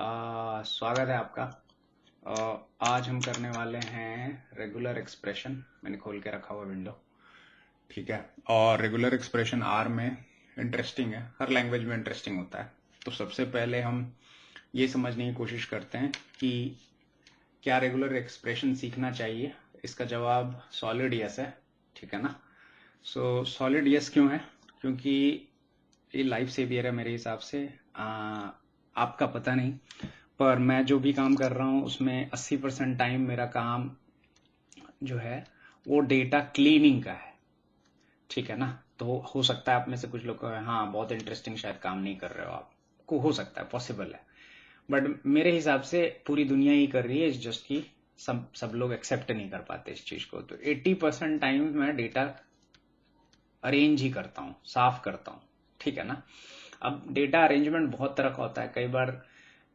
स्वागत है आपका। आज हम करने वाले हैं रेगुलर एक्सप्रेशन। मैंने खोल के रखा हुआ विंडो, ठीक है। और रेगुलर एक्सप्रेशन आर में इंटरेस्टिंग है, हर लैंग्वेज में इंटरेस्टिंग होता है। तो सबसे पहले हम ये समझने की कोशिश करते हैं कि क्या रेगुलर एक्सप्रेशन सीखना चाहिए। इसका जवाब सॉलिड यस है, ठीक है ना। सो सॉलिड यस क्यों है? क्योंकि ये लाइफ सेवियर है मेरे हिसाब से। आपका पता नहीं, पर मैं जो भी काम कर रहा हूँ उसमें 80% टाइम मेरा काम जो है वो डेटा क्लीनिंग का है, ठीक है ना। तो हो सकता है आप में से कुछ लोग कहें हाँ बहुत इंटरेस्टिंग, शायद काम नहीं कर रहे हो आप, को हो सकता है, पॉसिबल है। बट मेरे हिसाब से पूरी दुनिया ही कर रही है, इस जस्ट की सब लोग एक्सेप्ट नहीं कर पाते इस चीज को। तो 80% टाइम मैं डेटा अरेंज ही करता हूँ, साफ करता हूँ, ठीक है ना। अब डेटा अरेंजमेंट बहुत तरह का होता है। कई बार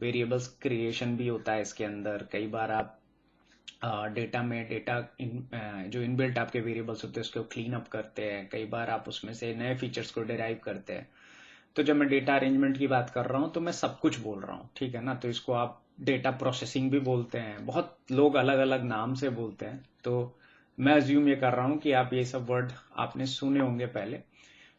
वेरिएबल्स क्रिएशन भी होता है इसके अंदर। कई बार आप डेटा में जो इनबिल्ट आपके वेरिएबल्स होते हैं उसको क्लीन अप करते हैं। कई बार आप उसमें से नए फीचर्स को डिराइव करते हैं। तो जब मैं डेटा अरेंजमेंट की बात कर रहा हूँ तो मैं सब कुछ बोल रहा हूँ, ठीक है ना। तो इसको आप डेटा प्रोसेसिंग भी बोलते हैं, बहुत लोग अलग अलग नाम से बोलते हैं। तो मैं अज्यूम ये कर रहा हूँ कि आप ये सब वर्ड आपने सुने होंगे पहले,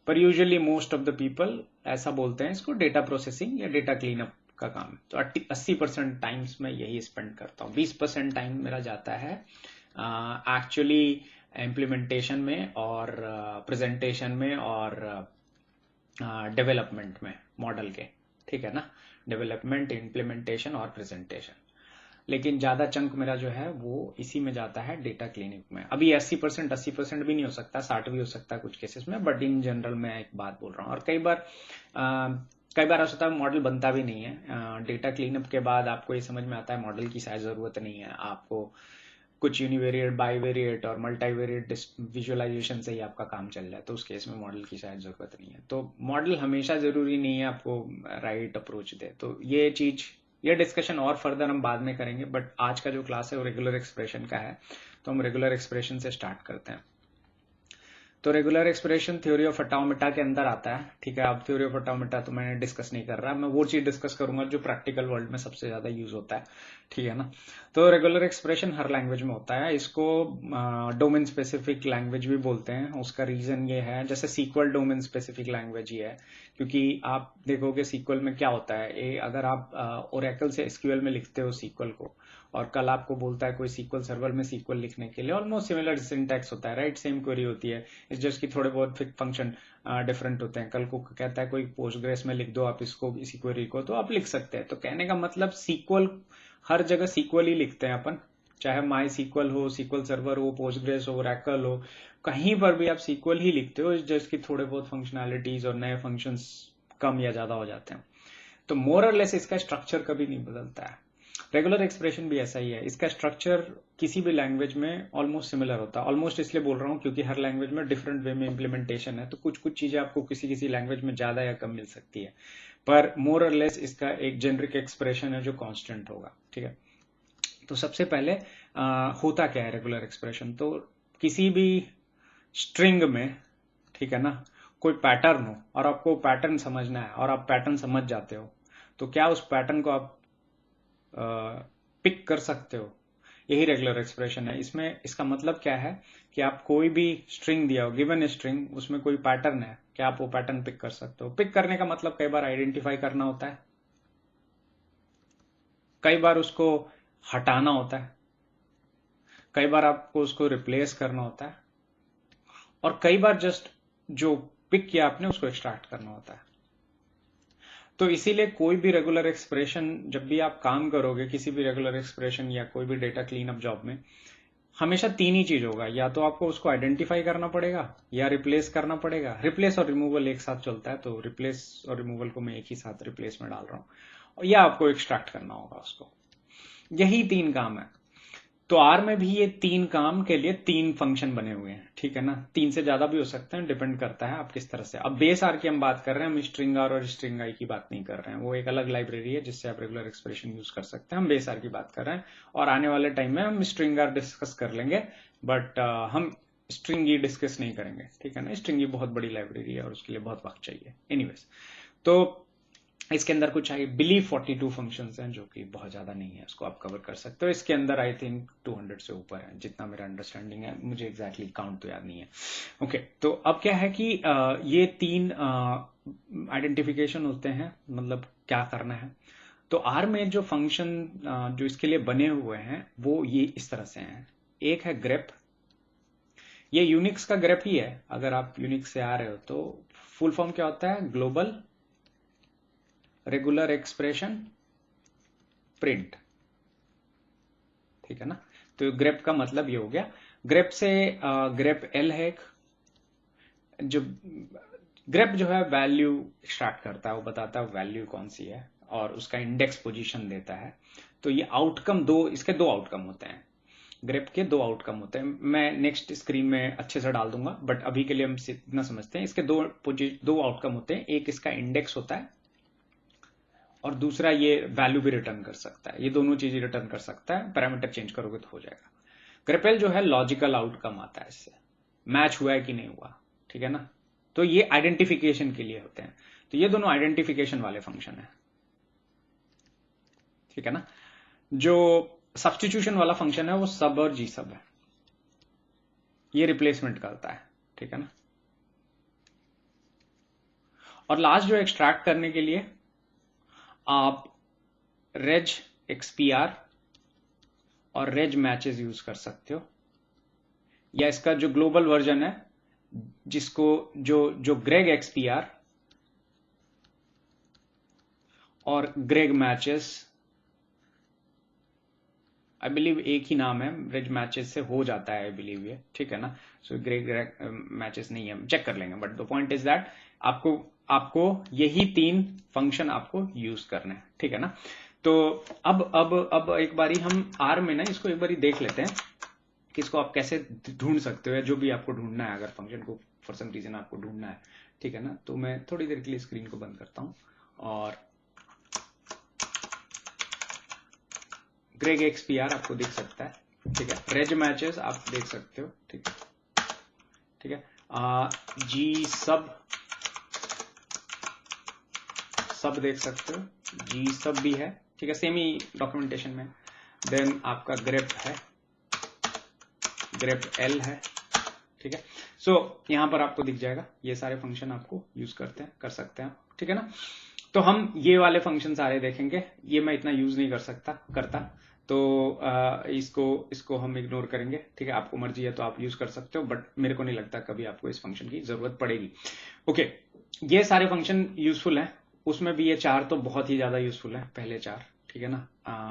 पर usually most of the people ऐसा बोलते हैं इसको, डेटा प्रोसेसिंग या डेटा क्लीनअप का काम है। तो 80% टाइम्स मैं यही स्पेंड करता हूँ। 20% टाइम मेरा जाता है एक्चुअली इम्प्लीमेंटेशन में और प्रेजेंटेशन में और डेवलपमेंट में मॉडल के, ठीक है ना। डेवलपमेंट, इम्प्लीमेंटेशन और प्रेजेंटेशन। लेकिन ज्यादा चंक मेरा जो है वो इसी में जाता है, डेटा क्लिनिक में। अभी 80% भी नहीं हो सकता, 60 भी हो सकता है कुछ केसेस में, बट इन जनरल मैं एक बात बोल रहा हूँ। और कई बार ऐसा होता है मॉडल बनता भी नहीं है। डेटा क्लीनअप के बाद आपको ये समझ में आता है मॉडल की शायद जरूरत नहीं है आपको। कुछ यूनिवेरिएट, बाईवेरिएट और मल्टीवेरिएट विजुअलाइजेशन से ही आपका काम चल जाए, तो उस केस में मॉडल की शायद जरूरत नहीं है। तो मॉडल हमेशा जरूरी नहीं है आपको राइट अप्रोच दे। तो ये डिस्कशन और फर्दर हम बाद में करेंगे, बट आज का जो क्लास है वो रेगुलर एक्सप्रेशन का है। तो हम रेगुलर एक्सप्रेशन से स्टार्ट करते हैं। तो regular expression theory of automata के अंदर आता है, ठीक है। अब थ्योरी ऑफ ऑटोमेटा तो मैंने डिस्कस नहीं कर रहा, मैं वो चीज डिस्कस करूंगा जो प्रैक्टिकल वर्ल्ड में सबसे ज्यादा यूज होता है, ठीक है ना। तो रेगुलर एक्सप्रेशन हर लैंग्वेज में होता है। इसको डोमेन स्पेसिफिक लैंग्वेज भी बोलते हैं। उसका रीजन ये है, जैसे सीक्वल डोमेन स्पेसिफिक लैंग्वेज ही है, क्योंकि आप देखोगे सीक्वल में क्या होता है। अगर आप ओरेकल से एसक्यूएल में लिखते हो सीक्वल को, और कल आपको बोलता है कोई सीक्वल सर्वर में सीक्वल लिखने के लिए, ऑलमोस्ट सिमिलर सिंटैक्स होता है, राइट, सेम क्वेरी होती है। इस जस्ट की थोड़े बहुत फंक्शन डिफरेंट होते हैं। कल को कहता है कोई पोस्टग्रेस में लिख दो आप इसको, इसी क्वेरी को, तो आप लिख सकते हैं। तो कहने का मतलब सीक्वल, हर जगह सीक्वल ही लिखते हैं अपन, चाहे माई सीक्वल हो, सीक्वल सर्वर हो, पोस्टग्रेस हो, रैकल हो, कहीं पर भी आप सीक्वल ही लिखते हो। इस जस्ट की थोड़े बहुत फंक्शनैलिटीज और नए फंक्शंस कम या ज्यादा हो जाते हैं। तो मोर और लेस इसका स्ट्रक्चर कभी नहीं बदलता है। रेगुलर एक्सप्रेशन भी ऐसा ही है। इसका स्ट्रक्चर किसी भी लैंग्वेज में ऑलमोस्ट सिमिलर होता है। ऑलमोस्ट इसलिए बोल रहा हूँ क्योंकि हर लैंग्वेज में डिफरेंट वे में इंप्लीमेंटेशन है, तो कुछ कुछ चीजें आपको किसी किसी लैंग्वेज में ज्यादा या कम मिल सकती है, पर मोर और लेस इसका एक जेनरिक एक्सप्रेशन है जो कांस्टेंट होगा, ठीक है। तो सबसे पहले होता क्या है रेगुलर एक्सप्रेशन। तो किसी भी स्ट्रिंग में, ठीक है ना, कोई पैटर्न हो और आपको पैटर्न समझना है और आप पैटर्न समझ जाते हो, तो क्या उस पैटर्न को आप पिक कर सकते हो। यही रेगुलर एक्सप्रेशन है। इसमें इसका मतलब क्या है कि आप कोई भी स्ट्रिंग दिया हो, गिवन स्ट्रिंग, उसमें कोई पैटर्न है, क्या आप वो पैटर्न पिक कर सकते हो। पिक करने का मतलब कई बार आइडेंटिफाई करना होता है, कई बार उसको हटाना होता है, कई बार आपको उसको रिप्लेस करना होता है, और कई बार जस्ट जो पिक किया आपने उसको एक्सट्रैक्ट करना होता है। तो इसीलिए कोई भी रेगुलर एक्सप्रेशन, जब भी आप काम करोगे किसी भी रेगुलर एक्सप्रेशन या कोई भी डेटा क्लीन अप जॉब में, हमेशा तीन ही चीज होगा। या तो आपको उसको आइडेंटिफाई करना पड़ेगा, या रिप्लेस करना पड़ेगा। रिप्लेस और रिमूवल एक साथ चलता है, तो रिप्लेस और रिमूवल को मैं एक ही साथ रिप्लेस में डाल रहा हूं, या आपको एक्सट्रैक्ट करना होगा उसको। यही तीन काम है। तो आर में भी ये तीन काम के लिए तीन फंक्शन बने हुए हैं, ठीक है ना। तीन से ज्यादा भी हो सकते हैं, डिपेंड करता है आप किस तरह से। अब बेस आर की हम बात कर रहे हैं, हम स्ट्रिंग आर और स्ट्रिंग आई की बात नहीं कर रहे हैं, वो एक अलग लाइब्रेरी है जिससे आप रेगुलर एक्सप्रेशन यूज कर सकते हैं। हम बेस आर की बात कर रहे हैं, और आने वाले टाइम में हम स्ट्रिंग आर डिस्कस कर लेंगे, बट हम स्ट्रिंग ही डिस्कस नहीं करेंगे, ठीक है ना। स्ट्रिंग ही बहुत बड़ी लाइब्रेरी है और उसके लिए बहुत वक्त चाहिए। एनीवेज, तो इसके अंदर कुछ आई बिलीव 42 फंक्शंस हैं, जो कि बहुत ज्यादा नहीं है, उसको आप कवर कर सकते हो। इसके अंदर आई थिंक 200 से ऊपर है, जितना मेरा अंडरस्टैंडिंग है, मुझे एग्जैक्टली काउंट तो याद नहीं है। ओके, तो अब क्या है कि ये 3 आइडेंटिफिकेशन होते हैं, मतलब क्या करना है। तो आर में जो फंक्शन जो इसके लिए बने हुए हैं वो ये इस तरह से हैं। एक है ग्रेप, ये यूनिक्स का ग्रेप ही है, अगर आप यूनिक्स से आ रहे हो तो। फुल फॉर्म क्या होता है? ग्लोबल रेगुलर एक्सप्रेशन प्रिंट, ठीक है ना। तो ग्रेप का मतलब ये हो गया। ग्रेप से ग्रेप एल है एक, जो ग्रेप जो है वैल्यू एक्सट्रैक्ट करता है, वो बताता है वैल्यू कौन सी है और उसका इंडेक्स पोजीशन देता है। तो ये आउटकम इसके दो आउटकम होते हैं, ग्रेप के 2 आउटकम होते हैं। मैं नेक्स्ट स्क्रीन में अच्छे से डाल दूंगा, बट अभी के लिए हम इतना समझते हैं। इसके दो आउटकम होते हैं, एक इसका इंडेक्स होता है और दूसरा ये वैल्यू भी रिटर्न कर सकता है। ये दोनों चीजें रिटर्न कर सकता है, पैरामीटर चेंज करोगे तो हो जाएगा। ग्रेपेल जो है लॉजिकल आउटकम आता है, इससे मैच हुआ है कि नहीं हुआ, ठीक है ना। तो ये आइडेंटिफिकेशन के लिए होते हैं। तो ये दोनों आइडेंटिफिकेशन वाले फंक्शन है, ठीक है ना। जो सब्स्टिट्यूशन वाला फंक्शन है वो सब और जी सब है, ये रिप्लेसमेंट करता है, ठीक है ना। और लास्ट जो एक्सट्रैक्ट करने के लिए आप रेज एक्सपीआर और रेज मैचेस यूज कर सकते हो, या इसका जो ग्लोबल वर्जन है जिसको जो ग्रेग एक्सपीआर और ग्रेग मैचेस, आई बिलीव एक ही नाम है, रेज मैचेस से हो जाता है आई बिलीव ये, ठीक है ना। सो ग्रेग मैचेस नहीं है, चेक कर लेंगे, but the point is that आपको यही 3 फंक्शन आपको यूज करने हैं, ठीक है ना। तो अब एक बारी हम आर में ना इसको एक बारी देख लेते हैं कि इसको आप कैसे ढूंढ सकते हो, या जो भी आपको ढूंढना है, अगर फंक्शन को फॉर सम रीजन आपको ढूंढना है, ठीक है ना। तो मैं थोड़ी देर के लिए स्क्रीन को बंद करता हूं और ग्रेग एक्सपीआर आपको दिख सकता है, ठीक है। रेज मैचेस आप देख सकते हो, ठीक है, ठीक है। जी सब देख सकते हो, जी सब भी है, ठीक है, सेम ही डॉक्यूमेंटेशन में। देन आपका ग्रेप है, ग्रेप एल है, ठीक है। सो यहां पर आपको दिख जाएगा, ये सारे फंक्शन आपको यूज कर सकते हैं, ठीक है ना। तो हम ये वाले फंक्शन सारे देखेंगे, ये मैं इतना यूज नहीं करता, तो इसको हम इग्नोर करेंगे, ठीक है। आपको मर्जी है तो आप यूज कर सकते हो, बट मेरे को नहीं लगता कभी आपको इस फंक्शन की जरूरत पड़ेगी। ओके, ये सारे फंक्शन यूजफुल हैं, उसमें भी ये 4 तो बहुत ही ज्यादा यूजफुल है, पहले 4, ठीक है ना।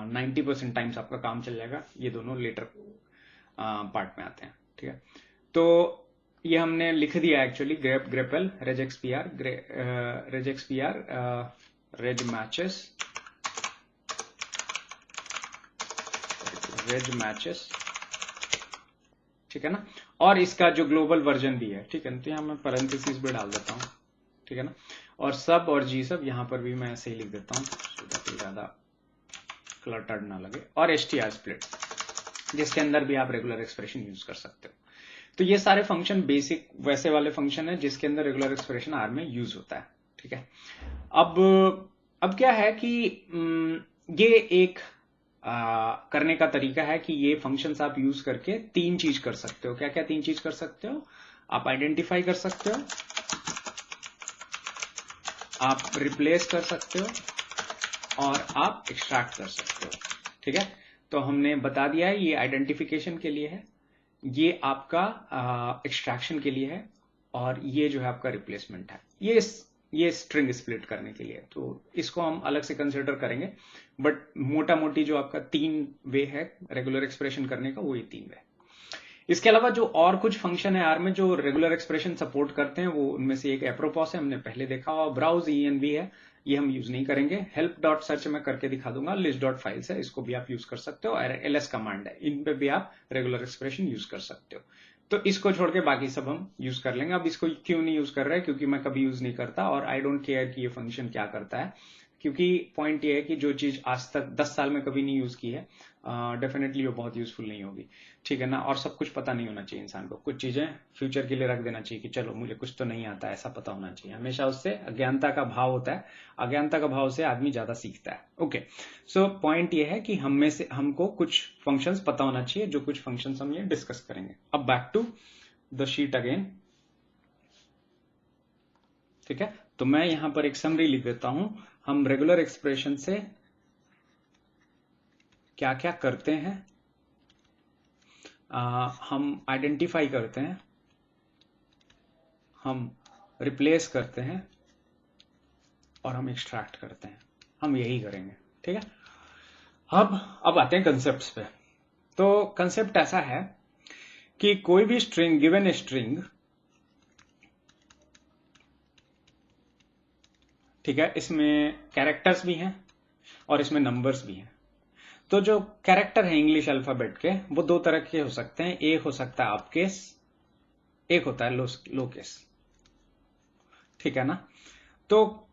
90% टाइम्स आपका काम चल जाएगा, ये दोनों लेटर पार्ट में आते हैं, ठीक है। तो ये हमने लिख दिया actually, grepl regexpr regmatches, ठीक है ना। और इसका जो ग्लोबल वर्जन भी है, ठीक है ना, तो यहां मैं पैरेंथेसिस भी डाल देता हूं, ठीक है ना। और सब और जी सब यहां पर भी मैं ऐसे ही लिख देता हूं, ज्यादा क्लटर्ड ना लगे। और एसटीआर स्प्लिट, जिसके अंदर भी आप रेगुलर एक्सप्रेशन यूज कर सकते हो। तो ये सारे फंक्शन बेसिक वैसे वाले फंक्शन है जिसके अंदर रेगुलर एक्सप्रेशन आर में यूज होता है, ठीक है। अब क्या है कि ये एक करने का तरीका है कि ये फंक्शंस आप यूज करके 3 चीज कर सकते हो। क्या क्या 3 चीज कर सकते हो? आप आइडेंटिफाई कर सकते हो, आप रिप्लेस कर सकते हो और आप एक्सट्रैक्ट कर सकते हो, ठीक है। तो हमने बता दिया है, ये आइडेंटिफिकेशन के लिए है, ये आपका एक्सट्रैक्शन के लिए है, और ये जो है आपका रिप्लेसमेंट है, ये स्ट्रिंग स्प्लिट करने के लिए। तो इसको हम अलग से कंसिडर करेंगे, बट मोटा मोटी जो आपका 3 वे है रेगुलर एक्सप्रेशन करने का, वो ये 3 वे। इसके अलावा जो और कुछ फंक्शन है आर में जो रेगुलर एक्सप्रेशन सपोर्ट करते हैं, वो उनमें से एक एप्रोपॉस है, हमने पहले देखा, और ब्राउज ENV है, ये हम यूज नहीं करेंगे। हेल्प डॉट सर्च में करके दिखा दूंगा, लिस्ट डॉट फाइल्स है, इसको भी आप यूज कर सकते हो, और LS कमांड है, इन पे भी आप रेगुलर एक्सप्रेशन यूज कर सकते हो। तो इसको छोड़ के बाकी सब हम यूज कर लेंगे। अब इसको क्यों नहीं यूज कर रहे हैं? क्योंकि मैं कभी यूज नहीं करता और आई डोंट केयर कि ये फंक्शन क्या करता है, क्योंकि पॉइंट ये है कि जो चीज आज तक 10 साल में कभी नहीं यूज की है, डेफिनेटली वो बहुत यूजफुल नहीं होगी, ठीक है ना। और सब कुछ पता नहीं होना चाहिए इंसान को, कुछ चीजें फ्यूचर के लिए रख देना चाहिए कि चलो मुझे कुछ तो नहीं आता, ऐसा पता होना चाहिए। हमेशा उससे अज्ञानता का भाव होता है, अज्ञानता का भाव से आदमी ज्यादा सीखता है। ओके, सो पॉइंट ये है कि हम में से हमको कुछ फंक्शंस पता होना चाहिए, जो कुछ फंक्शंस हम ये डिस्कस करेंगे। अब back to the sheet again, ठीक है। तो मैं यहां पर एक समरी लिख देता हूं, हम रेगुलर एक्सप्रेशन से क्या क्या करते हैं, हम आइडेंटिफाई करते हैं, हम रिप्लेस करते हैं और हम एक्सट्रैक्ट करते हैं। हम यही करेंगे, ठीक है। अब आते हैं कंसेप्ट्स पे। तो कंसेप्ट ऐसा है कि कोई भी स्ट्रिंग, गिवन स्ट्रिंग, ठीक है, इसमें कैरेक्टर्स भी हैं और इसमें नंबर्स भी हैं। तो जो कैरेक्टर है इंग्लिश अल्फाबेट के, वो दो तरह के हो सकते हैं। एक हो सकता है अपकेस, एक होता है लोकेस, ठीक है ना। तो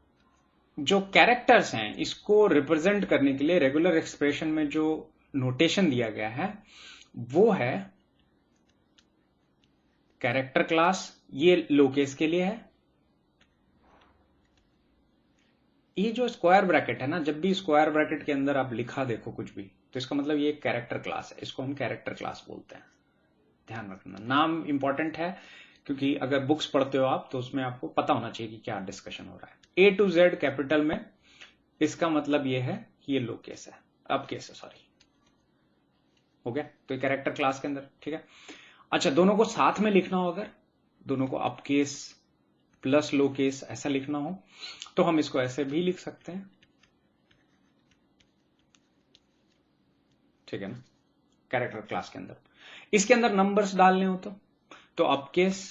जो कैरेक्टर्स हैं, इसको रिप्रेजेंट करने के लिए रेगुलर एक्सप्रेशन में जो नोटेशन दिया गया है वो है कैरेक्टर क्लास, ये लोकेस के लिए है। ये जो स्क्वायर ब्रैकेट है ना, जब भी स्क्वायर ब्रैकेट के अंदर आप लिखा देखो कुछ भी, तो इसका मतलब ये कैरेक्टर क्लास है, इसको हम कैरेक्टर क्लास बोलते हैं। ध्यान रखना, नाम इंपॉर्टेंट है, क्योंकि अगर बुक्स पढ़ते हो आप तो उसमें आपको पता होना चाहिए कि क्या डिस्कशन हो रहा है। A to Z कैपिटल में, इसका मतलब ये है कि ये लो केस है, अब केस है, सॉरी, हो गया। तो ये कैरेक्टर क्लास के अंदर, ठीक है। अच्छा, दोनों को साथ में लिखना हो, अगर दोनों को up case plus low case ऐसा लिखना हो तो हम इसको ऐसे भी लिख सकते हैं, ठीक है ना, कैरेक्टर क्लास के अंदर। इसके अंदर नंबर्स डालने हो तो up case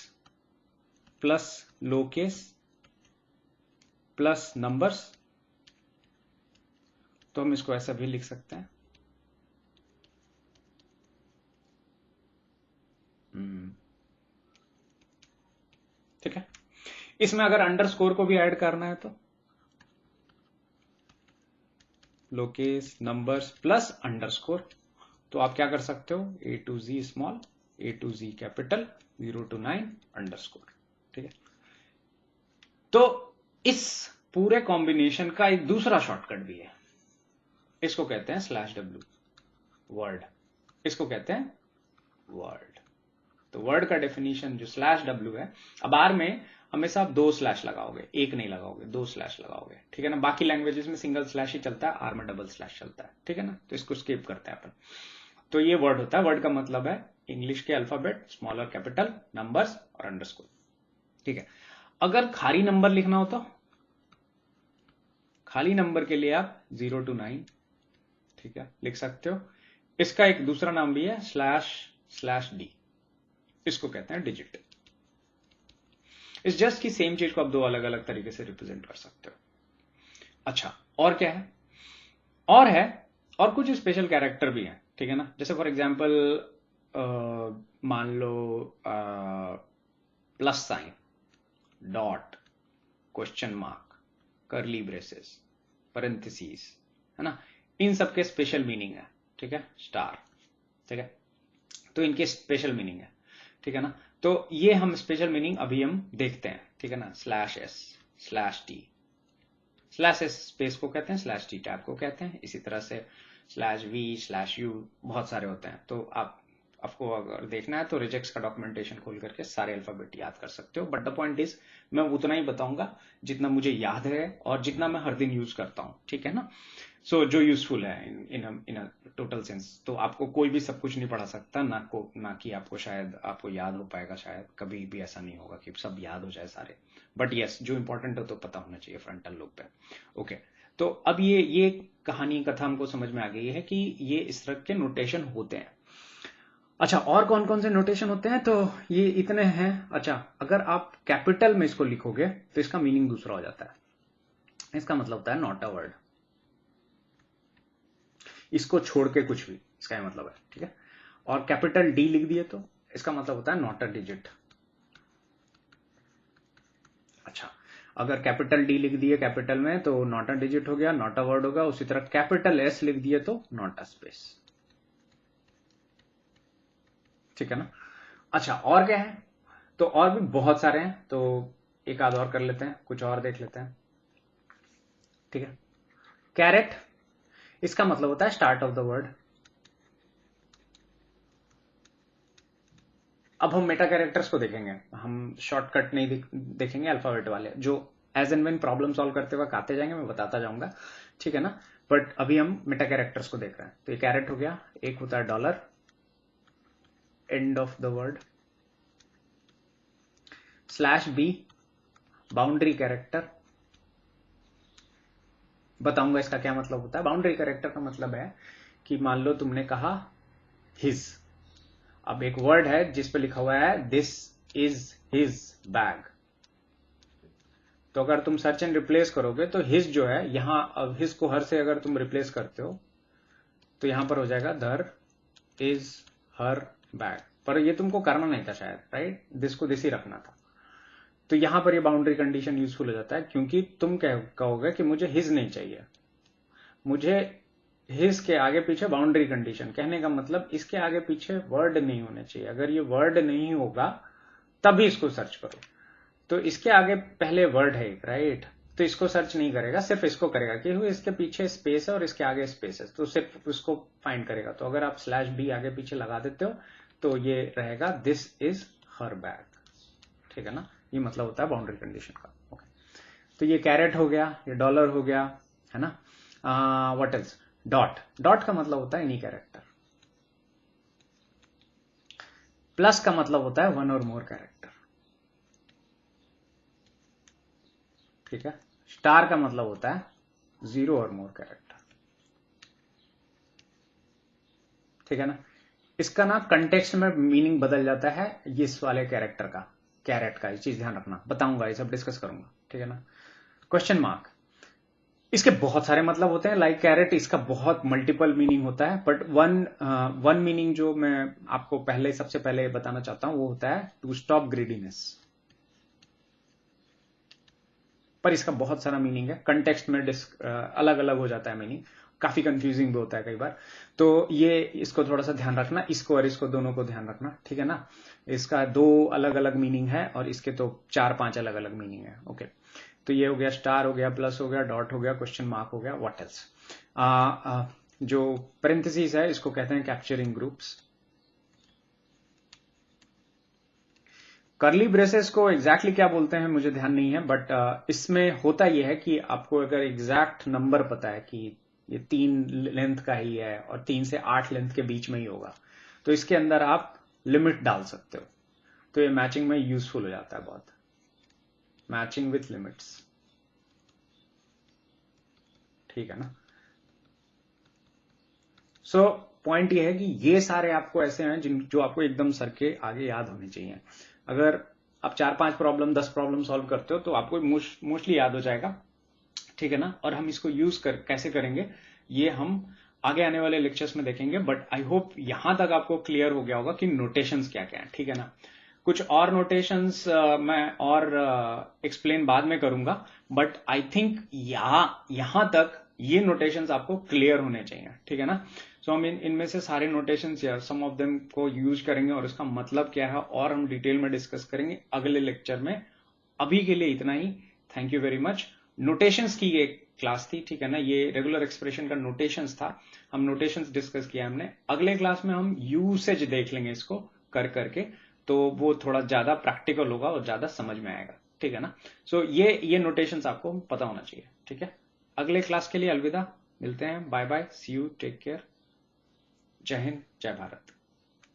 plus low case plus numbers, तो हम इसको ऐसा भी लिख सकते हैं। ठीक है। इसमें अगर अंडरस्कोर को भी ऐड करना है तो लोकेस नंबर्स प्लस अंडरस्कोर, तो आप क्या कर सकते हो, A to Z small, A to Z capital, 0 to 9 underscore, ठीक है। तो इस पूरे कॉम्बिनेशन का एक दूसरा शॉर्टकट भी है, इसको कहते हैं /W, वर्ड, इसको कहते हैं वर्ड। तो वर्ड का डेफिनेशन जो /W है, अब आर में हमेशा आप 2 स्लैश लगाओगे, एक नहीं लगाओगे, 2 स्लैश लगाओगे, ठीक है ना। बाकी लैंग्वेजेस में सिंगल स्लैश ही चलता है, आर में डबल स्लैश चलता है, ठीक है ना। तो इसको स्किप करते हैं अपन। तो ये वर्ड होता है, वर्ड का मतलब है इंग्लिश के अल्फाबेट, स्मॉलर कैपिटल, नंबर्स और अंडरस्कोर, ठीक है। अगर खाली नंबर लिखना हो तो खाली नंबर के लिए आप 0 to 9, ठीक है, लिख सकते हो। इसका एक दूसरा नाम भी है //D, इसको कहते हैं डिजिट। इस जस्ट की सेम चीज को आप दो अलग अलग तरीके से रिप्रेजेंट कर सकते हो। अच्छा, और क्या है, और कुछ स्पेशल कैरेक्टर भी है, ठीक है ना। जैसे फॉर एग्जाम्पल मान लो plus sign, dot, question mark, curly braces, parenthesis, है ना, इन सब के स्पेशल मीनिंग है, ठीक है, स्टार, ठीक है। तो इनके स्पेशल मीनिंग है, ठीक है ना। तो ये हम स्पेशल मीनिंग अभी हम देखते हैं, ठीक है ना। /S/T, /S स्पेस को कहते हैं, /T टैब को कहते हैं, इसी तरह से /V/U बहुत सारे होते हैं। तो आपको अगर देखना है तो रिजेक्ट्स का डॉक्यूमेंटेशन खोल करके सारे अल्फाबेट याद कर सकते हो। बट द पॉइंट इज, मैं उतना ही बताऊंगा जितना मुझे याद है और जितना मैं हर दिन यूज करता हूं, ठीक है ना। सो जो यूजफुल है इन अ टोटल सेंस। तो आपको कोई भी सब कुछ नहीं पढ़ा सकता, ना कि आपको शायद आपको याद हो पाएगा, शायद कभी भी ऐसा नहीं होगा कि सब याद हो जाए सारे। बट यस, जो इंपॉर्टेंट हो तो पता होना चाहिए फ्रंटल लोब पे। ओके, तो अब ये कहानी कथा हमको समझ में आ गई है कि ये इस तरह के नोटेशन होते हैं। अच्छा, और कौन कौन से नोटेशन होते हैं, तो ये इतने हैं। अच्छा, अगर आप कैपिटल में इसको लिखोगे तो इसका मीनिंग दूसरा हो जाता है। इसका मतलब होता है नॉट अ वर्ड, इसको छोड़ के कुछ भी, इसका मतलब है, ठीक है। और कैपिटल D लिख दिए तो इसका मतलब होता है नॉट अ डिजिट। अच्छा, अगर कैपिटल डी लिख दिए कैपिटल में तो नॉट अ डिजिट हो गया, नॉट अ वर्ड होगा। उसी तरह कैपिटल एस लिख दिए तो नॉट अ स्पेस। ठीक है ना। अच्छा, और क्या है? तो और भी बहुत सारे हैं, तो एक आध और कर लेते हैं, कुछ और देख लेते हैं। ठीक है। कैरेट, इसका मतलब होता है स्टार्ट ऑफ द वर्ड। अब हम मेटा कैरेक्टर्स को देखेंगे, हम शॉर्टकट नहीं देखेंगे अल्फाबेट वाले, जो as and when problem solve करते वक्त आते जाएंगे, मैं बताता जाऊंगा। ठीक है ना। बट अभी हम मेटा कैरेक्टर्स को देख रहे हैं। तो ये कैरेट हो गया, एक होता है dollar, end of the word, slash b, boundary character. बताऊंगा इसका क्या मतलब होता है। बाउंड्री कैरेक्टर का मतलब है कि मान लो तुमने कहा हिज, अब एक वर्ड है जिस पे लिखा हुआ है दिस इज हिज बैग, तो अगर तुम सर्च एंड रिप्लेस करोगे तो हिज जो है यहां, अब हिज को हर से अगर तुम रिप्लेस करते हो तो यहां पर हो जाएगा दर इज हर बैग, पर ये तुमको करना नहीं था शायद, राइट? दिस को दिस ही रखना था। तो यहां पर ये बाउंड्री कंडीशन यूजफुल हो जाता है, क्योंकि तुम कहोगे कि मुझे हिज नहीं चाहिए, मुझे हिज के आगे पीछे बाउंड्री कंडीशन। कहने का मतलब इसके आगे पीछे वर्ड नहीं होने चाहिए, अगर ये वर्ड नहीं होगा तभी इसको सर्च करो। तो इसके आगे पहले वर्ड है, राइट? तो इसको सर्च नहीं करेगा, सिर्फ इसको करेगा कि इसके पीछे स्पेस है और इसके आगे स्पेस है, तो सिर्फ उसको फाइंड करेगा। तो अगर आप स्लैश बी आगे पीछे लगा देते हो तो ये रहेगा दिस इज हर बैग। ठीक है ना। ये मतलब होता है बाउंड्री कंडीशन का। ओके, तो ये कैरेट हो गया, ये डॉलर हो गया, है ना। What else? डॉट, डॉट का मतलब होता है एनी कैरेक्टर। प्लस का मतलब होता है वन और मोर कैरेक्टर। ठीक है। स्टार का मतलब होता है जीरो और मोर कैरेक्टर। ठीक है ना। इसका ना कंटेक्स्ट में मीनिंग बदल जाता है इस वाले कैरेक्टर का, कैरेट का। ये चीज ध्यान रखना, बताऊंगा, ये सब डिस्कस करूंगा। ठीक है ना। क्वेश्चन मार्क, इसके बहुत सारे मतलब होते हैं। लाइक कैरेट, इसका बहुत मल्टीपल मीनिंग होता है, बट वन मीनिंग जो मैं आपको सबसे पहले बताना चाहता हूं वो होता है टू स्टॉप ग्रीडीनेस। पर इसका बहुत सारा मीनिंग है, कंटेक्स्ट में अलग अलग हो जाता है मीनिंग, काफी कंफ्यूजिंग भी होता है कई बार। तो ये इसको थोड़ा सा ध्यान रखना, इसको और इसको दोनों को ध्यान रखना। ठीक है ना। इसका दो अलग अलग मीनिंग है और इसके तो 4-5 अलग अलग मीनिंग है। ओके, तो ये हो गया स्टार, हो गया प्लस, हो गया डॉट, हो गया क्वेश्चन मार्क, हो गया व्हाट एल्स। जो पेरेंथेसिस है इसको कहते हैं कैप्चरिंग ग्रुप्स। कर्ली ब्रेसेस को एग्जैक्टली क्या बोलते हैं मुझे ध्यान नहीं है, बट इसमें होता यह है कि आपको अगर एग्जैक्ट नंबर पता है कि ये 3 लेंथ का ही है और 3 से 8 लेंथ के बीच में ही होगा, तो इसके अंदर आप लिमिट डाल सकते हो। तो ये मैचिंग में यूजफुल हो जाता है बहुत, मैचिंग विथ लिमिट्स। ठीक है ना। सो पॉइंट ये है कि ये सारे आपको ऐसे हैं जो आपको एकदम सर के आगे याद होने चाहिए। अगर आप 4-5 प्रॉब्लम 10 प्रॉब्लम सॉल्व करते हो तो आपको मोस्टली याद हो जाएगा। ठीक है ना। और हम इसको यूज कैसे करेंगे ये हम आगे आने वाले लेक्चर्स में देखेंगे, बट आई होप यहां तक आपको क्लियर हो गया होगा कि नोटेशंस क्या क्या है। ठीक है ना। कुछ और नोटेशंस मैं और एक्सप्लेन बाद में करूंगा, बट आई थिंक यहां तक ये नोटेशंस आपको क्लियर होने चाहिए। ठीक है ना। सो हम इनमें से सारे नोटेशंस या सम ऑफ देम को यूज करेंगे और इसका मतलब क्या है और हम डिटेल में डिस्कस करेंगे अगले लेक्चर में। अभी के लिए इतना ही। Thank you very much. Notations की एक क्लास थी, ठीक है ना। ये रेगुलर एक्सप्रेशन का नोटेशंस था, हम नोटेशंस डिस्कस किया हमने। अगले क्लास में हम यूसेज देख लेंगे इसको कर करके, तो वो थोड़ा ज्यादा प्रैक्टिकल होगा और ज्यादा समझ में आएगा। ठीक है ना। सो ये नोटेशंस आपको पता होना चाहिए। ठीक है। अगले क्लास के लिए अलविदा, मिलते हैं, bye bye, see you, take care, जय हिंद, जय भारत।